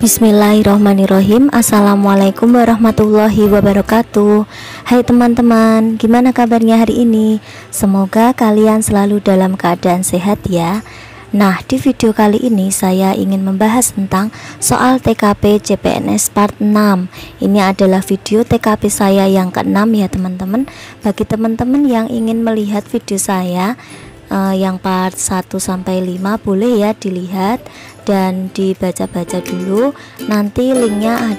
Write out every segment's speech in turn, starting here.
Bismillahirrohmanirrohim. Assalamualaikum warahmatullahi wabarakatuh. Hai teman-teman, gimana kabarnya hari ini? Semoga kalian selalu dalam keadaan sehat ya. Nah, di video kali ini saya ingin membahas tentang soal TKP CPNS part 6. Ini adalah video TKP saya yang ke-6 ya teman-teman. Bagi teman-teman yang ingin melihat video saya yang part 1 sampai 5 boleh ya dilihat dan dibaca-baca dulu. Nanti linknya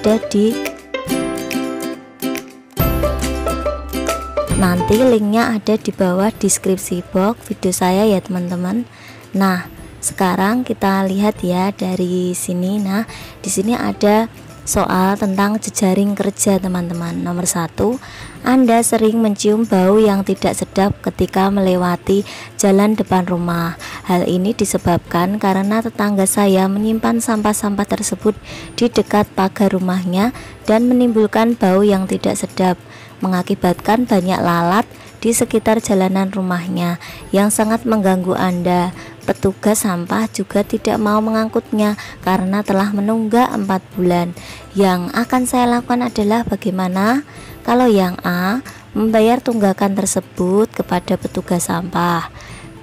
ada di bawah deskripsi box video saya ya teman-teman. Nah, sekarang kita lihat ya dari sini. Nah, di sini ada soal tentang jejaring kerja teman-teman. Nomor 1, Anda sering mencium bau yang tidak sedap ketika melewati jalan depan rumah. Hal ini disebabkan karena tetangga saya menyimpan sampah-sampah tersebut di dekat pagar rumahnya dan menimbulkan bau yang tidak sedap, mengakibatkan banyak lalat di sekitar jalanan rumahnya yang sangat mengganggu Anda. Petugas sampah juga tidak mau mengangkutnya karena telah menunggak 4 bulan. Yang akan saya lakukan adalah bagaimana? Kalau yang A, membayar tunggakan tersebut kepada petugas sampah.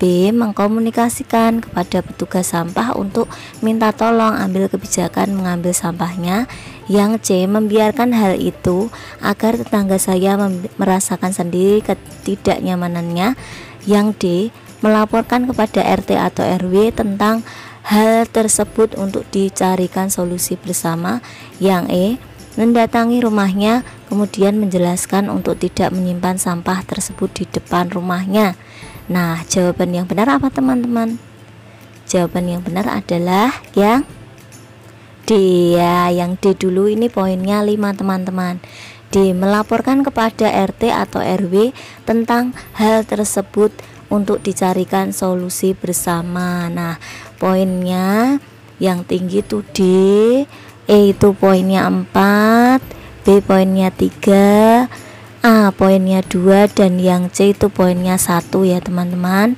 B, mengkomunikasikan kepada petugas sampah untuk minta tolong ambil kebijakan mengambil sampahnya. Yang C, membiarkan hal itu agar tetangga saya merasakan sendiri ketidaknyamanannya. Yang D, melaporkan kepada RT atau RW tentang hal tersebut untuk dicarikan solusi bersama. Yang E, mendatangi rumahnya kemudian menjelaskan untuk tidak menyimpan sampah tersebut di depan rumahnya. Nah, jawaban yang benar apa teman-teman? Jawaban yang benar adalah yang D ya, yang D dulu. Ini poinnya 5 teman-teman. D, melaporkan kepada RT atau RW tentang hal tersebut untuk dicarikan solusi bersama. Nah, poinnya yang tinggi itu D, E itu poinnya 4, B poinnya 3, A poinnya 2, dan yang C itu poinnya 1 ya teman-teman.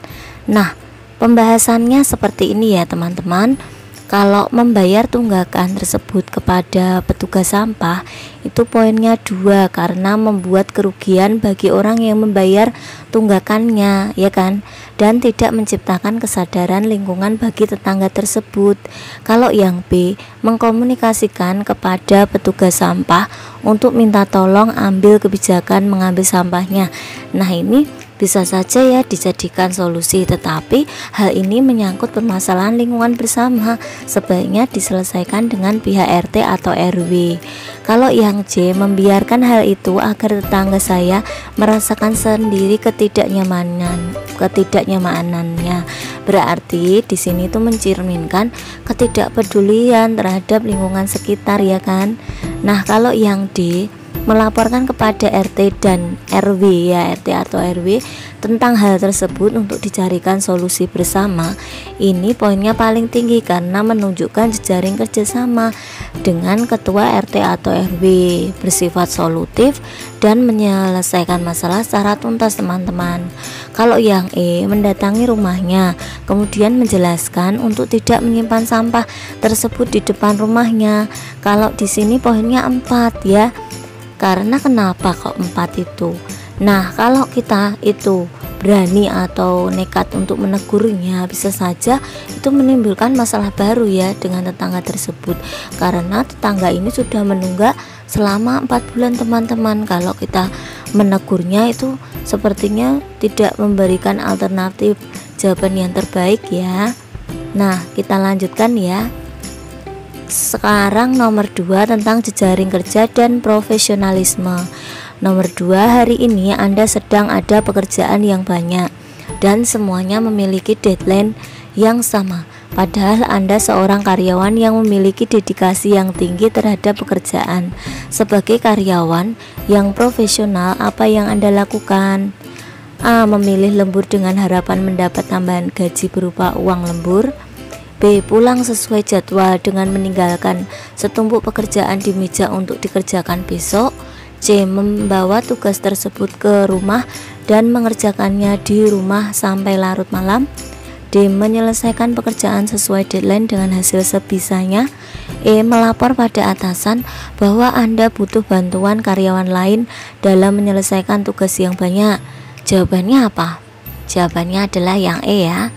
Nah, pembahasannya seperti ini ya teman-teman. Kalau membayar tunggakan tersebut kepada petugas sampah itu poinnya 2 karena membuat kerugian bagi orang yang membayar tunggakannya ya kan, dan tidak menciptakan kesadaran lingkungan bagi tetangga tersebut. Kalau yang B, mengkomunikasikan kepada petugas sampah untuk minta tolong ambil kebijakan mengambil sampahnya. Nah, ini bisa saja ya dijadikan solusi, tetapi hal ini menyangkut permasalahan lingkungan bersama, sebaiknya diselesaikan dengan pihak RT atau RW. Kalau yang C, membiarkan hal itu agar tetangga saya merasakan sendiri ketidaknyamanannya. Berarti di sini tuh mencerminkan ketidakpedulian terhadap lingkungan sekitar ya kan. Nah, kalau yang D, melaporkan kepada RT dan RW ya, RT atau RW tentang hal tersebut untuk dicarikan solusi bersama. Ini poinnya paling tinggi karena menunjukkan jejaring kerjasama dengan ketua RT atau RW, bersifat solutif dan menyelesaikan masalah secara tuntas teman-teman. Kalau yang E, mendatangi rumahnya kemudian menjelaskan untuk tidak menyimpan sampah tersebut di depan rumahnya. Kalau di sini poinnya 4 ya. Karena kenapa kok 4 itu? Nah, kalau kita itu berani atau nekat untuk menegurnya, bisa saja itu menimbulkan masalah baru ya dengan tetangga tersebut, karena tetangga ini sudah menunggak selama 4 bulan teman-teman. Kalau kita menegurnya itu sepertinya tidak memberikan alternatif jawaban yang terbaik ya. Nah, kita lanjutkan ya. Sekarang nomor 2 tentang jejaring kerja dan profesionalisme. Nomor 2, hari ini Anda sedang ada pekerjaan yang banyak dan semuanya memiliki deadline yang sama. Padahal Anda seorang karyawan yang memiliki dedikasi yang tinggi terhadap pekerjaan. Sebagai karyawan yang profesional, apa yang Anda lakukan? A, memilih lembur dengan harapan mendapat tambahan gaji berupa uang lembur. B, pulang sesuai jadwal dengan meninggalkan setumpuk pekerjaan di meja untuk dikerjakan besok. C, membawa tugas tersebut ke rumah dan mengerjakannya di rumah sampai larut malam. D, menyelesaikan pekerjaan sesuai deadline dengan hasil sebisanya. Melapor pada atasan bahwa Anda butuh bantuan karyawan lain dalam menyelesaikan tugas yang banyak. Jawabannya apa? Jawabannya adalah yang E ya.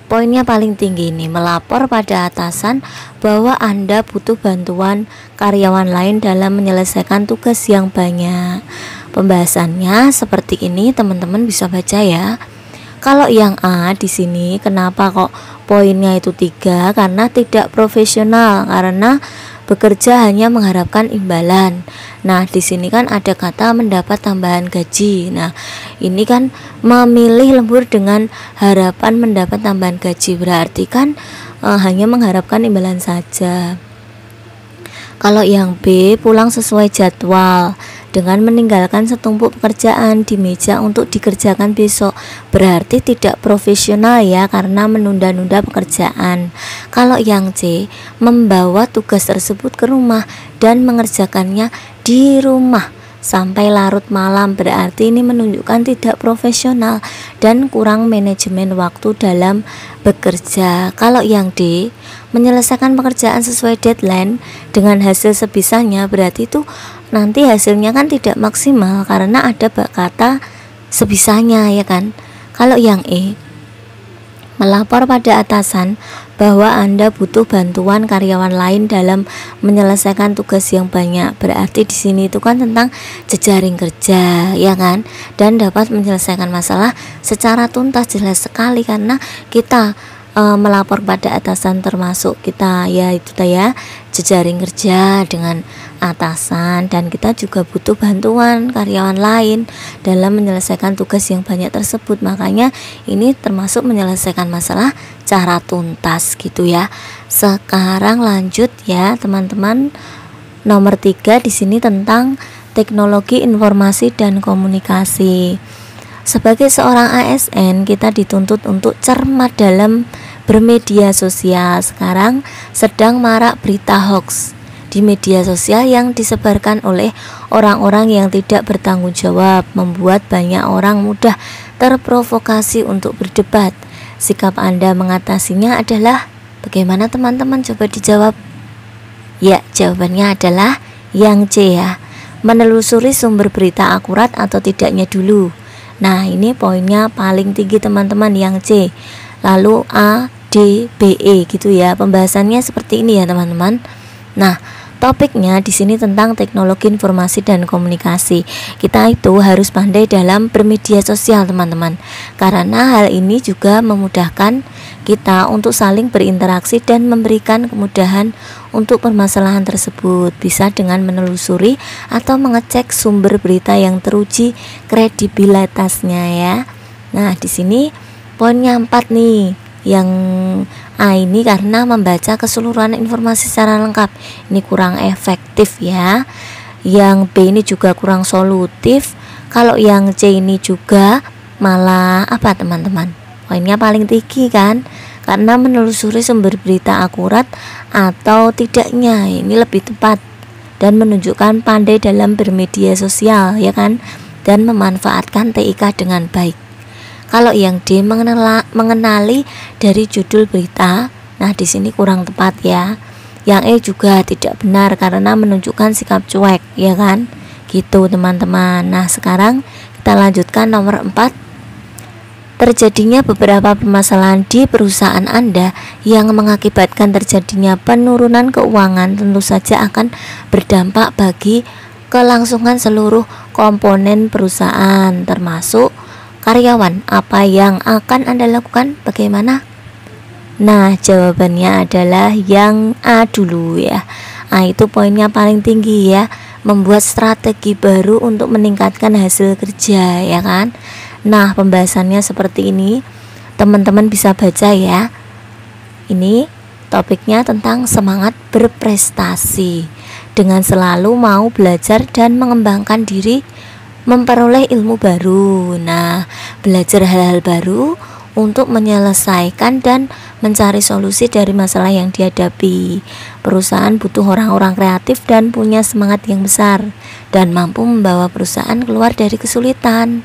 Poinnya paling tinggi ini, melapor pada atasan bahwa Anda butuh bantuan karyawan lain dalam menyelesaikan tugas yang banyak. Pembahasannya seperti ini, teman-teman bisa baca ya. Kalau yang A di sini, kenapa kok poinnya itu 3? Karena tidak profesional, karena bekerja hanya mengharapkan imbalan. Nah, di sini kan ada kata mendapat tambahan gaji. Nah, ini kan memilih lembur dengan harapan mendapat tambahan gaji, berarti kan hanya mengharapkan imbalan saja. Kalau yang B, pulang sesuai jadwal dengan meninggalkan setumpuk pekerjaan di meja untuk dikerjakan besok, berarti tidak profesional ya, karena menunda-nunda pekerjaan. Kalau yang C, membawa tugas tersebut ke rumah dan mengerjakannya di rumah sampai larut malam, berarti ini menunjukkan tidak profesional dan kurang manajemen waktu dalam bekerja. Kalau yang D, menyelesaikan pekerjaan sesuai deadline dengan hasil sebisanya, berarti itu nanti hasilnya kan tidak maksimal karena ada kata sebisanya ya kan. Kalau yang E, melapor pada atasan bahwa Anda butuh bantuan karyawan lain dalam menyelesaikan tugas yang banyak, berarti di sini itu kan tentang jejaring kerja ya kan, dan dapat menyelesaikan masalah secara tuntas. Jelas sekali karena kita melapor pada atasan, termasuk kita ya itu ya jejaring kerja dengan atasan, dan kita juga butuh bantuan karyawan lain dalam menyelesaikan tugas yang banyak tersebut. Makanya ini termasuk menyelesaikan masalah cara tuntas gitu ya. Sekarang lanjut ya teman-teman, nomor 3 di sini tentang teknologi informasi dan komunikasi. Sebagai seorang ASN, kita dituntut untuk cermat dalam bermedia sosial. Sekarang sedang marak berita hoax di media sosial yang disebarkan oleh orang-orang yang tidak bertanggung jawab, membuat banyak orang mudah terprovokasi untuk berdebat. Sikap Anda mengatasinya adalah bagaimana teman-teman? Coba dijawab. Ya, jawabannya adalah yang C ya. Menelusuri sumber berita akurat atau tidaknya dulu. Nah, ini poinnya paling tinggi teman-teman, yang C. Lalu A, D, B, E gitu ya. Pembahasannya seperti ini ya teman-teman. Nah, topiknya di sini tentang teknologi informasi dan komunikasi. Kita itu harus pandai dalam bermedia sosial teman-teman, karena hal ini juga memudahkan kita untuk saling berinteraksi dan memberikan kemudahan untuk permasalahan tersebut, bisa dengan menelusuri atau mengecek sumber berita yang teruji kredibilitasnya ya. Nah, di sini poinnya 4 nih. Yang A ini karena membaca keseluruhan informasi secara lengkap, ini kurang efektif ya. Yang B ini juga kurang solutif. Kalau yang C ini juga malah apa teman-teman? Poinnya paling tinggi kan, karena menelusuri sumber berita akurat atau tidaknya, ini lebih tepat dan menunjukkan pandai dalam bermedia sosial ya kan, dan memanfaatkan TIK dengan baik. Kalau yang D, mengenali dari judul berita. Nah, di sini kurang tepat ya. Yang E juga tidak benar karena menunjukkan sikap cuek ya kan. Gitu teman-teman. Nah, sekarang kita lanjutkan nomor 4. Terjadinya beberapa permasalahan di perusahaan Anda yang mengakibatkan terjadinya penurunan keuangan tentu saja akan berdampak bagi kelangsungan seluruh komponen perusahaan termasuk karyawan. Apa yang akan Anda lakukan? Bagaimana? Nah, jawabannya adalah yang A dulu ya. A itu poinnya paling tinggi ya, membuat strategi baru untuk meningkatkan hasil kerja ya kan. Nah, pembahasannya seperti ini, teman-teman bisa baca ya. Ini topiknya tentang semangat berprestasi dengan selalu mau belajar dan mengembangkan diri, memperoleh ilmu baru. Nah, belajar hal-hal baru untuk menyelesaikan dan mencari solusi dari masalah yang dihadapi. Perusahaan butuh orang-orang kreatif dan punya semangat yang besar dan mampu membawa perusahaan keluar dari kesulitan.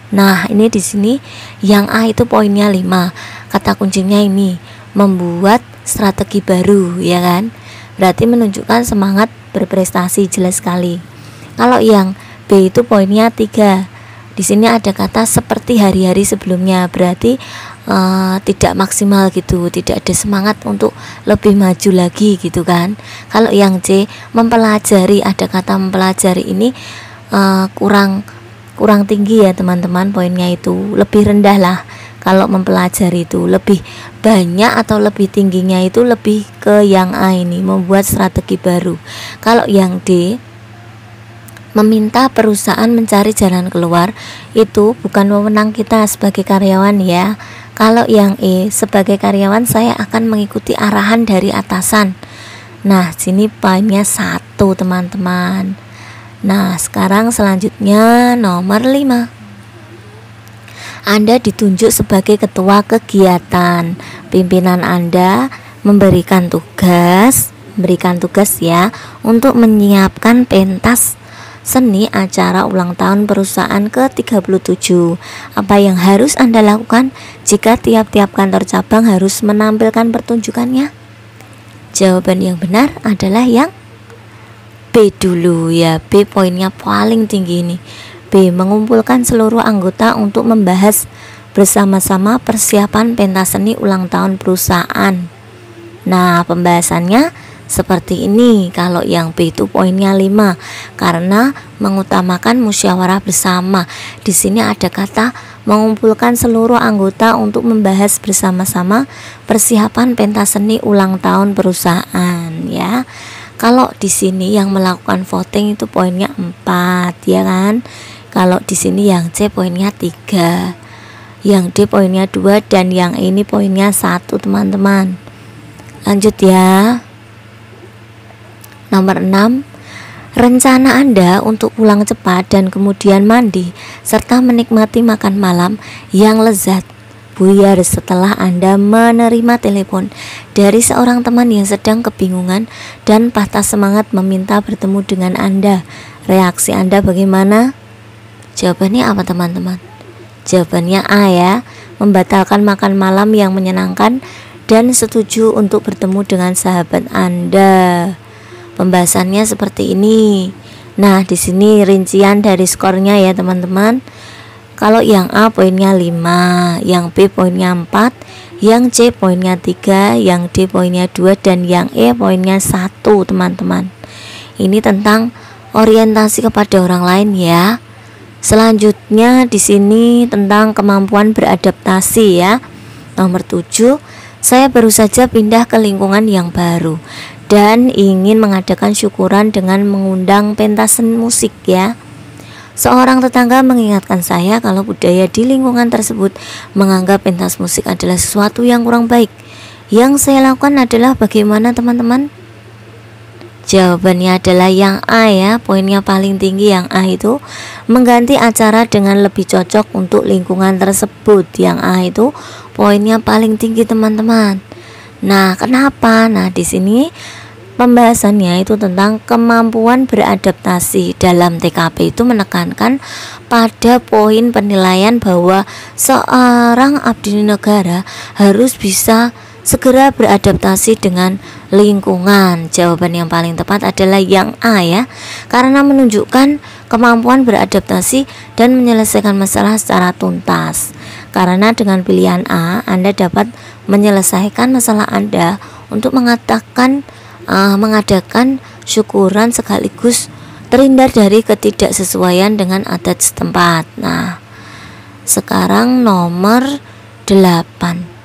Nah, ini di sini yang A itu poinnya 5. Kata kuncinya ini membuat strategi baru ya kan. berarti menunjukkan semangat berprestasi, jelas sekali. Kalau yang B itu poinnya 3. Di sini ada kata seperti hari-hari sebelumnya, berarti tidak maksimal gitu, tidak ada semangat untuk lebih maju lagi gitu kan. Kalau yang C mempelajari, ada kata mempelajari, ini kurang tinggi ya teman-teman, poinnya itu lebih rendah lah. Kalau mempelajari itu lebih banyak atau lebih tingginya itu lebih ke yang A ini, membuat strategi baru. Kalau yang D meminta perusahaan mencari jalan keluar, itu bukan wewenang kita sebagai karyawan ya. Kalau yang E, sebagai karyawan saya akan mengikuti arahan dari atasan. Nah, sini poinnya 1 teman-teman. Nah, sekarang selanjutnya nomor 5. Anda ditunjuk sebagai ketua kegiatan. Pimpinan Anda memberikan tugas ya untuk menyiapkan pentas seni acara ulang tahun perusahaan ke-37. Apa yang harus Anda lakukan jika tiap-tiap kantor cabang harus menampilkan pertunjukannya? Jawaban yang benar adalah yang B dulu ya. B poinnya paling tinggi ini. B, mengumpulkan seluruh anggota untuk membahas bersama-sama persiapan pentas seni ulang tahun perusahaan. Nah, pembahasannya seperti ini. Kalau yang B itu poinnya 5 karena mengutamakan musyawarah bersama. Di sini ada kata mengumpulkan seluruh anggota untuk membahas bersama-sama persiapan pentas seni ulang tahun perusahaan ya. Kalau di sini yang melakukan voting itu poinnya 4 ya kan. Kalau di sini yang C poinnya 3, yang D poinnya 2, dan yang ini poinnya 1 teman-teman. Lanjut ya. Nomor 6, rencana Anda untuk pulang cepat dan kemudian mandi serta menikmati makan malam yang lezat buyar setelah Anda menerima telepon dari seorang teman yang sedang kebingungan dan patah semangat meminta bertemu dengan Anda. Reaksi Anda bagaimana? Jawabannya apa teman-teman? Jawabannya A ya, membatalkan makan malam yang menyenangkan dan setuju untuk bertemu dengan sahabat Anda. Pembahasannya seperti ini. Nah, di sini rincian dari skornya ya teman-teman. Kalau yang A poinnya 5, yang B poinnya 4, yang C poinnya 3, yang D poinnya 2, dan yang E poinnya 1 teman-teman. Ini tentang orientasi kepada orang lain ya. Selanjutnya di sini tentang kemampuan beradaptasi ya. Nomor 7, saya baru saja pindah ke lingkungan yang baru dan ingin mengadakan syukuran dengan mengundang pentas musik ya. Seorang tetangga mengingatkan saya kalau budaya di lingkungan tersebut menganggap pentas musik adalah sesuatu yang kurang baik. Yang saya lakukan adalah bagaimana teman-teman? Jawabannya adalah yang A ya, poinnya paling tinggi yang A itu mengganti acara dengan lebih cocok untuk lingkungan tersebut. Yang A itu poinnya paling tinggi teman-teman. Nah, kenapa? Nah, di sini pembahasannya itu tentang kemampuan beradaptasi. Dalam TKP itu menekankan pada poin penilaian bahwa seorang abdi negara harus bisa segera beradaptasi dengan lingkungan. Jawaban yang paling tepat adalah yang A ya, karena menunjukkan kemampuan beradaptasi dan menyelesaikan masalah secara tuntas. Karena dengan pilihan A, Anda dapat menyelesaikan masalah Anda untuk mengadakan syukuran sekaligus terhindar dari ketidaksesuaian dengan adat setempat. Nah, sekarang nomor 8.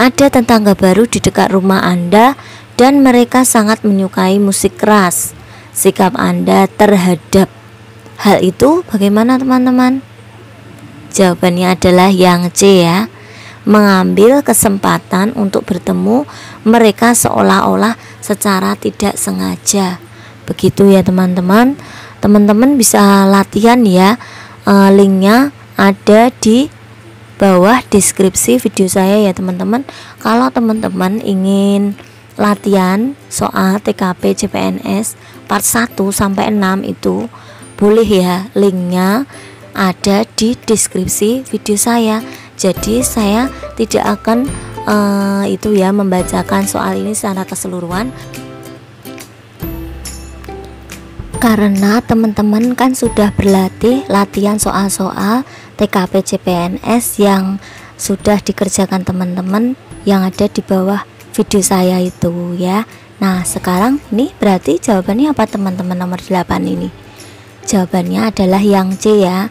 Ada tetangga baru di dekat rumah Anda dan mereka sangat menyukai musik keras. Sikap Anda terhadap hal itu bagaimana teman-teman? Jawabannya adalah yang C ya, mengambil kesempatan untuk bertemu mereka seolah-olah secara tidak sengaja. Begitu ya teman-teman. Teman-teman bisa latihan ya, linknya ada di bawah deskripsi video saya ya teman-teman. Kalau teman-teman ingin latihan soal TKP CPNS part 1 sampai 6 itu boleh ya, linknya ada di deskripsi video saya. Jadi saya tidak akan itu ya membacakan soal ini secara keseluruhan. Karena teman-teman kan sudah berlatih latihan soal-soal TKP CPNS yang sudah dikerjakan teman-teman yang ada di bawah video saya itu ya. Nah sekarang ini berarti jawabannya apa teman-teman nomor 8 ini? Jawabannya adalah yang C ya.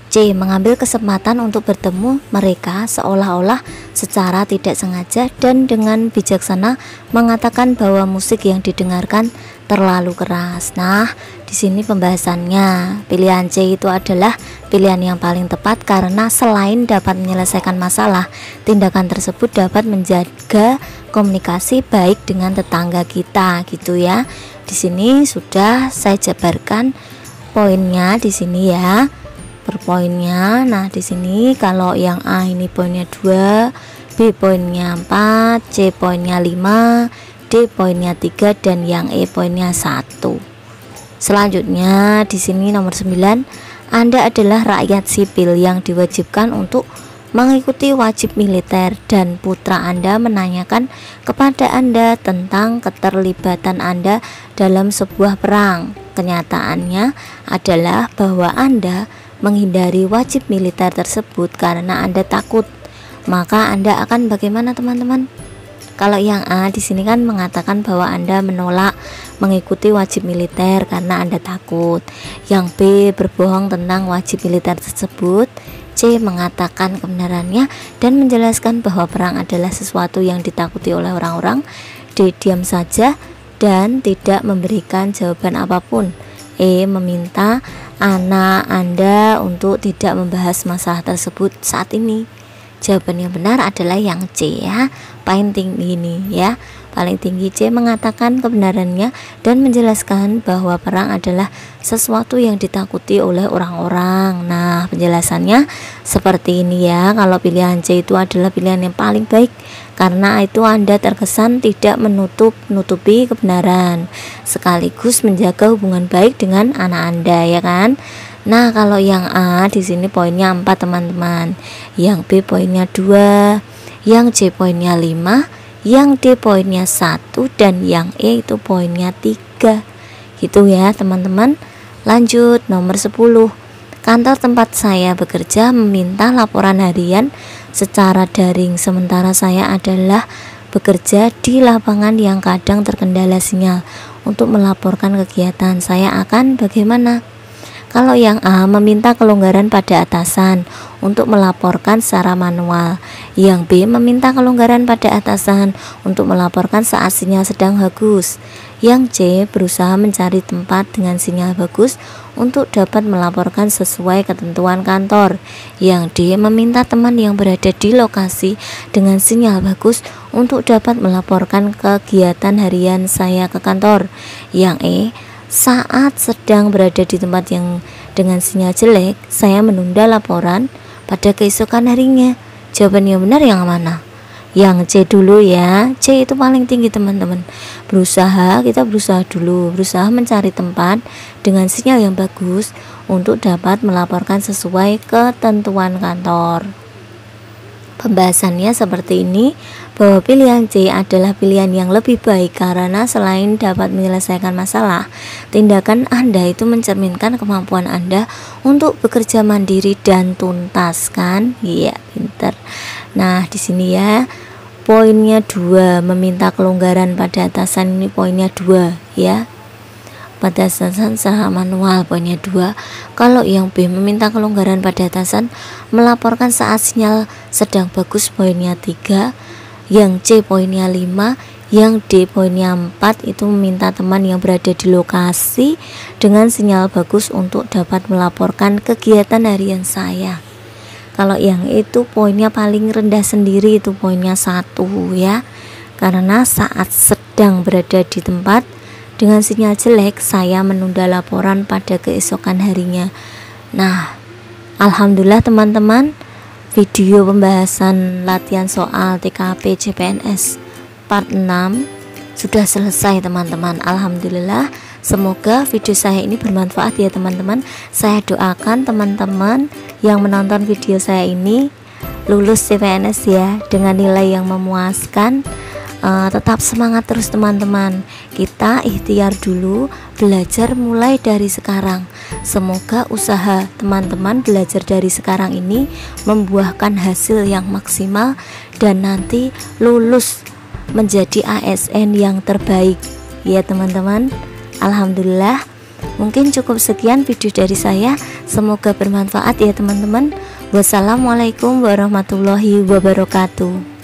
C. Mengambil kesempatan untuk bertemu mereka seolah-olah secara tidak sengaja dan dengan bijaksana mengatakan bahwa musik yang didengarkan terlalu keras. Nah, di sini pembahasannya pilihan C itu adalah pilihan yang paling tepat karena selain dapat menyelesaikan masalah, tindakan tersebut dapat menjaga komunikasi baik dengan tetangga kita gitu ya. Di sini sudah saya jabarkan poinnya di sini ya. Per poinnya. Nah, di sini kalau yang A ini poinnya 2, B poinnya 4, C poinnya 5, D poinnya 3 dan yang E poinnya 1. Selanjutnya di sini nomor 9, Anda adalah rakyat sipil yang diwajibkan untuk mengikuti wajib militer dan putra Anda menanyakan kepada Anda tentang keterlibatan Anda dalam sebuah perang. Kenyataannya adalah bahwa Anda menghindari wajib militer tersebut karena Anda takut. Maka Anda akan bagaimana teman-teman? Kalau yang A di sini kan mengatakan bahwa Anda menolak mengikuti wajib militer karena Anda takut. Yang B berbohong tentang wajib militer tersebut. C mengatakan kebenarannya dan menjelaskan bahwa perang adalah sesuatu yang ditakuti oleh orang-orang. D diam saja dan tidak memberikan jawaban apapun. E meminta anak Anda untuk tidak membahas masalah tersebut saat ini. Jawaban yang benar adalah yang C ya, paling tinggi ini ya. Paling tinggi C mengatakan kebenarannya dan menjelaskan bahwa perang adalah sesuatu yang ditakuti oleh orang-orang. Nah, penjelasannya seperti ini ya. Kalau pilihan C itu adalah pilihan yang paling baik karena itu Anda terkesan tidak menutupi kebenaran sekaligus menjaga hubungan baik dengan anak Anda ya kan. Nah, kalau yang A di sini poinnya 4 teman-teman, yang B poinnya 2, yang C poinnya 5, yang D poinnya 1 dan yang E itu poinnya 3 gitu ya teman-teman. Lanjut nomor 10, kantor tempat saya bekerja meminta laporan harian secara daring sementara saya adalah bekerja di lapangan yang kadang terkendala sinyal. Untuk melaporkan kegiatan saya akan bagaimana? Kalau yang A meminta kelonggaran pada atasan untuk melaporkan secara manual, yang B meminta kelonggaran pada atasan untuk melaporkan saat sinyal sedang bagus, yang C berusaha mencari tempat dengan sinyal bagus untuk dapat melaporkan sesuai ketentuan kantor, yang D meminta teman yang berada di lokasi dengan sinyal bagus untuk dapat melaporkan kegiatan harian saya ke kantor, yang E saat sedang berada di tempat yang dengan sinyal jelek, saya menunda laporan pada keesokan harinya. Jawaban yang benar yang mana? Yang C dulu ya. C itu paling tinggi teman-teman. Kita berusaha dulu, berusaha mencari tempat dengan sinyal yang bagus untuk dapat melaporkan sesuai ketentuan kantor. Pembahasannya seperti ini, bahwa pilihan C adalah pilihan yang lebih baik karena selain dapat menyelesaikan masalah, tindakan Anda itu mencerminkan kemampuan Anda untuk bekerja mandiri dan tuntas kan? Iya, pinter. Nah, di sini ya poinnya 2, meminta kelonggaran pada atasan ini poinnya 2 ya. Pada atasan secara manual poinnya 2. Kalau yang B meminta kelonggaran pada atasan melaporkan saat sinyal sedang bagus poinnya 3, yang C poinnya 5, yang D poinnya 4 itu meminta teman yang berada di lokasi dengan sinyal bagus untuk dapat melaporkan kegiatan harian saya. Kalau yang itu poinnya paling rendah sendiri itu poinnya 1 ya, karena saat sedang berada di tempat dengan sinyal jelek saya menunda laporan pada keesokan harinya. Nah, alhamdulillah teman-teman, video pembahasan latihan soal TKP CPNS part 6 sudah selesai teman-teman. Alhamdulillah, semoga video saya ini bermanfaat ya teman-teman. Saya doakan teman-teman yang menonton video saya ini lulus CPNS ya dengan nilai yang memuaskan. Tetap semangat terus teman-teman. Kita ikhtiar dulu, belajar mulai dari sekarang. Semoga usaha teman-teman belajar dari sekarang ini membuahkan hasil yang maksimal dan nanti lulus menjadi ASN yang terbaik ya teman-teman. Alhamdulillah, mungkin cukup sekian video dari saya. Semoga bermanfaat ya teman-teman. Wassalamualaikum warahmatullahi wabarakatuh.